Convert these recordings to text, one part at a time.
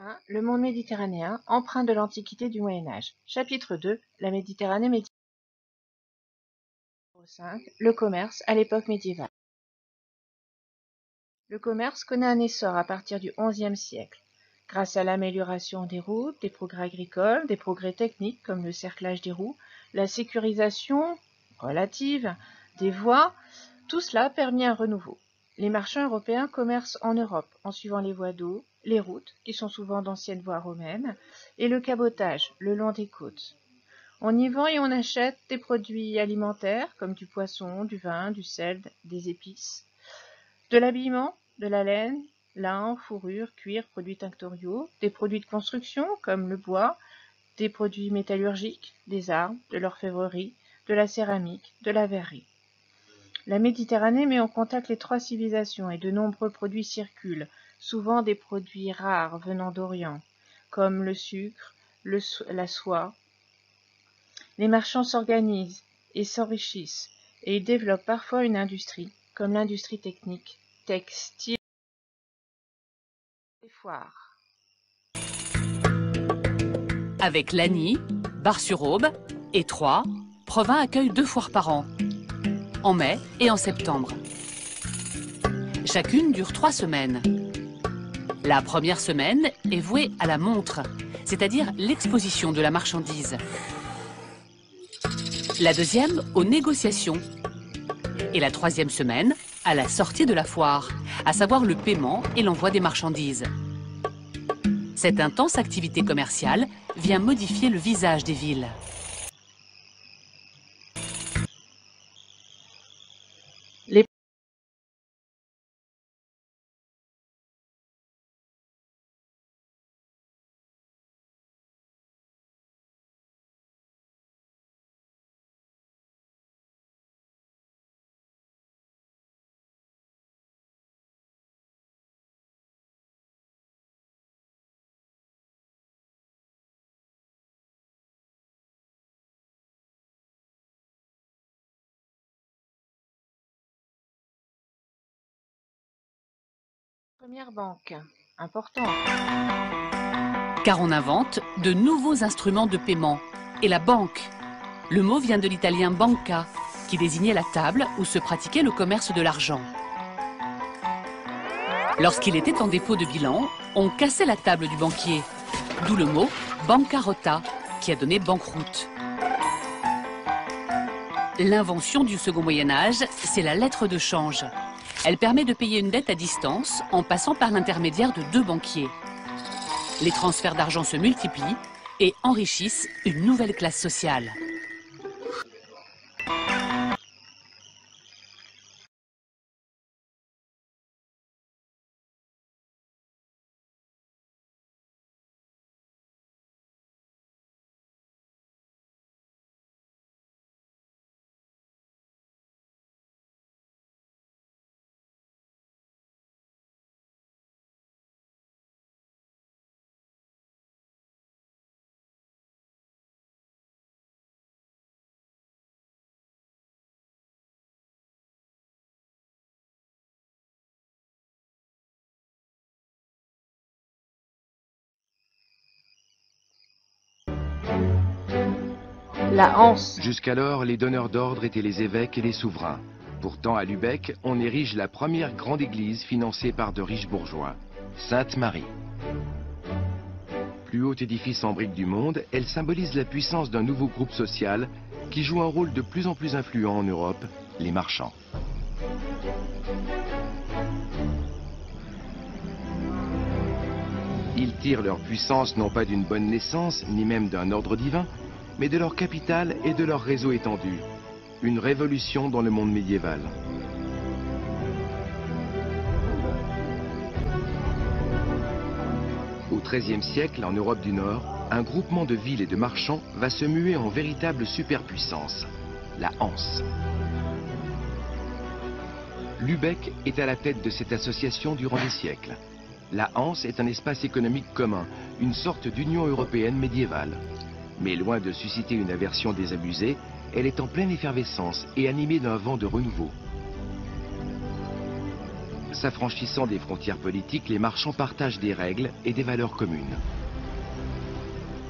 1. Le monde méditerranéen, empreint de l'Antiquité du Moyen Âge. Chapitre 2. La Méditerranée médiévale. 5. Le commerce à l'époque médiévale. Le commerce connaît un essor à partir du XIe siècle. Grâce à l'amélioration des routes, des progrès agricoles, des progrès techniques comme le cerclage des roues, la sécurisation relative des voies, tout cela a permis un renouveau. Les marchands européens commercent en Europe en suivant les voies d'eau, les routes, qui sont souvent d'anciennes voies romaines, et le cabotage, le long des côtes. On y vend et on achète des produits alimentaires comme du poisson, du vin, du sel, des épices, de l'habillement, de la laine, lin, fourrure, cuir, produits tinctoriaux, des produits de construction comme le bois, des produits métallurgiques, des armes, de l'orfèvrerie, de la céramique, de la verrerie. La Méditerranée met en contact les trois civilisations et de nombreux produits circulent, souvent des produits rares venant d'Orient, comme le sucre, la soie. Les marchands s'organisent et s'enrichissent, et ils développent parfois une industrie, comme l'industrie technique, textile et foires. Avec Lagny, Bar-sur-Aube et Troyes, Provins accueille 2 foires par an, en mai et en septembre. Chacune dure 3 semaines. La première semaine est vouée à la montre, c'est-à-dire l'exposition de la marchandise. La deuxième aux négociations. Et la troisième semaine à la sortie de la foire, à savoir le paiement et l'envoi des marchandises. Cette intense activité commerciale vient modifier le visage des villes. Les premières banques, important. Car on invente de nouveaux instruments de paiement. Et la banque. Le mot vient de l'italien banca, qui désignait la table où se pratiquait le commerce de l'argent. Lorsqu'il était en dépôt de bilan, on cassait la table du banquier. D'où le mot bancarotta, qui a donné banqueroute. L'invention du second Moyen-Âge, c'est la lettre de change. Elle permet de payer une dette à distance en passant par l'intermédiaire de 2 banquiers. Les transferts d'argent se multiplient et enrichissent une nouvelle classe sociale. La anse. Jusqu'alors, les donneurs d'ordre étaient les évêques et les souverains. Pourtant, à Lübeck, on érige la première grande église financée par de riches bourgeois, Sainte-Marie. Plus haut édifice en briques du monde, elle symbolise la puissance d'un nouveau groupe social qui joue un rôle de plus en plus influent en Europe, les marchands. Ils tirent leur puissance non pas d'une bonne naissance, ni même d'un ordre divin, mais de leur capital et de leur réseau étendu. Une révolution dans le monde médiéval. Au XIIIe siècle, en Europe du Nord, un groupement de villes et de marchands va se muer en véritable superpuissance, la Hanse. Lübeck est à la tête de cette association durant des siècles. La Hanse est un espace économique commun, une sorte d'Union européenne médiévale. Mais loin de susciter une aversion désabusée, elle est en pleine effervescence et animée d'un vent de renouveau. S'affranchissant des frontières politiques, les marchands partagent des règles et des valeurs communes.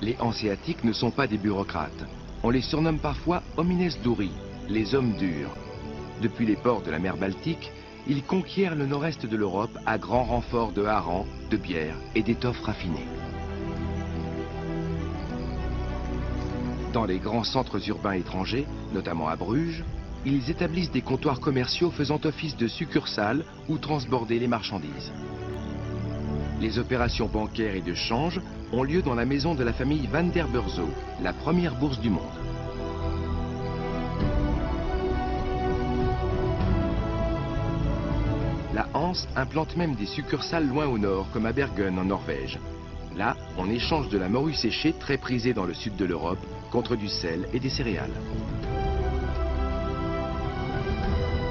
Les Hanséatiques ne sont pas des bureaucrates. On les surnomme parfois homines duri, les hommes durs. Depuis les ports de la mer Baltique, ils conquièrent le nord-est de l'Europe à grand renfort de harengs, de bière et d'étoffes raffinées. Dans les grands centres urbains étrangers, notamment à Bruges, ils établissent des comptoirs commerciaux faisant office de succursales où transborder les marchandises. Les opérations bancaires et de change ont lieu dans la maison de la famille Van der Beurzo, la première bourse du monde. La Hanse implante même des succursales loin au nord, comme à Bergen en Norvège. Là, on échange de la morue séchée, très prisée dans le sud de l'Europe, contre du sel et des céréales.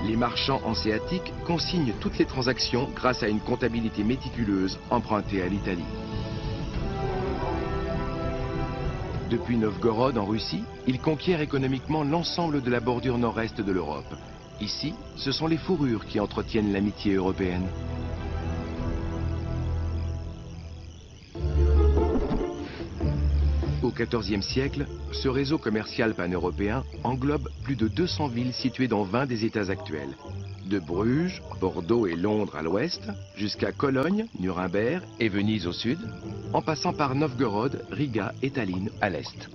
Les marchands hanséatiques consignent toutes les transactions grâce à une comptabilité méticuleuse empruntée à l'Italie. Depuis Novgorod en Russie, ils conquièrent économiquement l'ensemble de la bordure nord-est de l'Europe. Ici, ce sont les fourrures qui entretiennent l'amitié européenne. Au XIVe siècle, ce réseau commercial pan-européen englobe plus de 200 villes situées dans 20 des États actuels. De Bruges, Bordeaux et Londres à l'ouest, jusqu'à Cologne, Nuremberg et Venise au sud, en passant par Novgorod, Riga et Tallinn à l'est.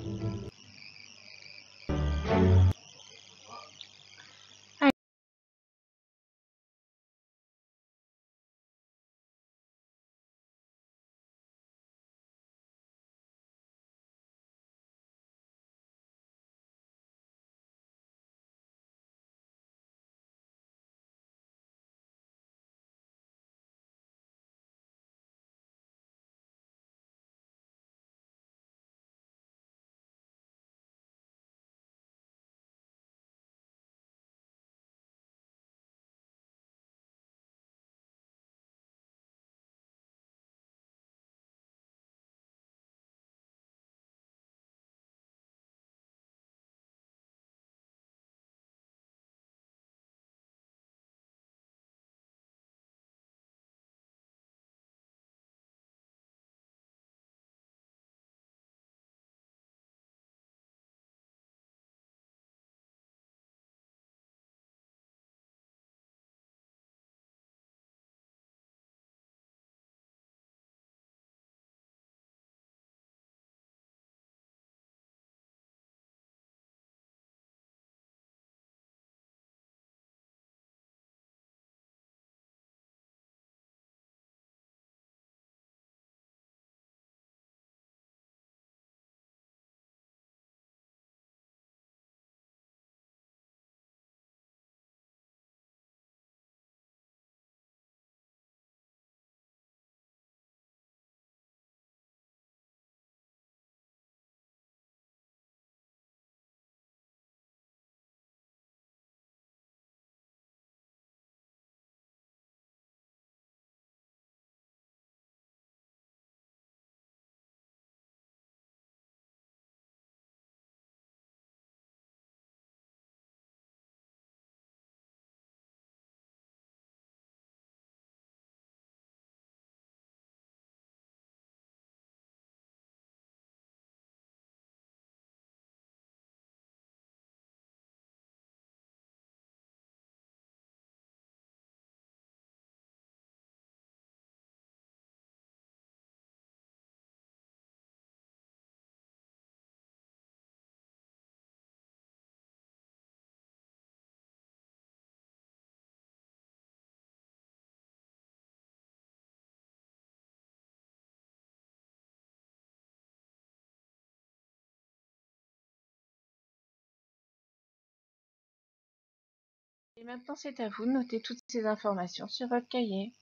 Et maintenant, c'est à vous de noter toutes ces informations sur votre cahier.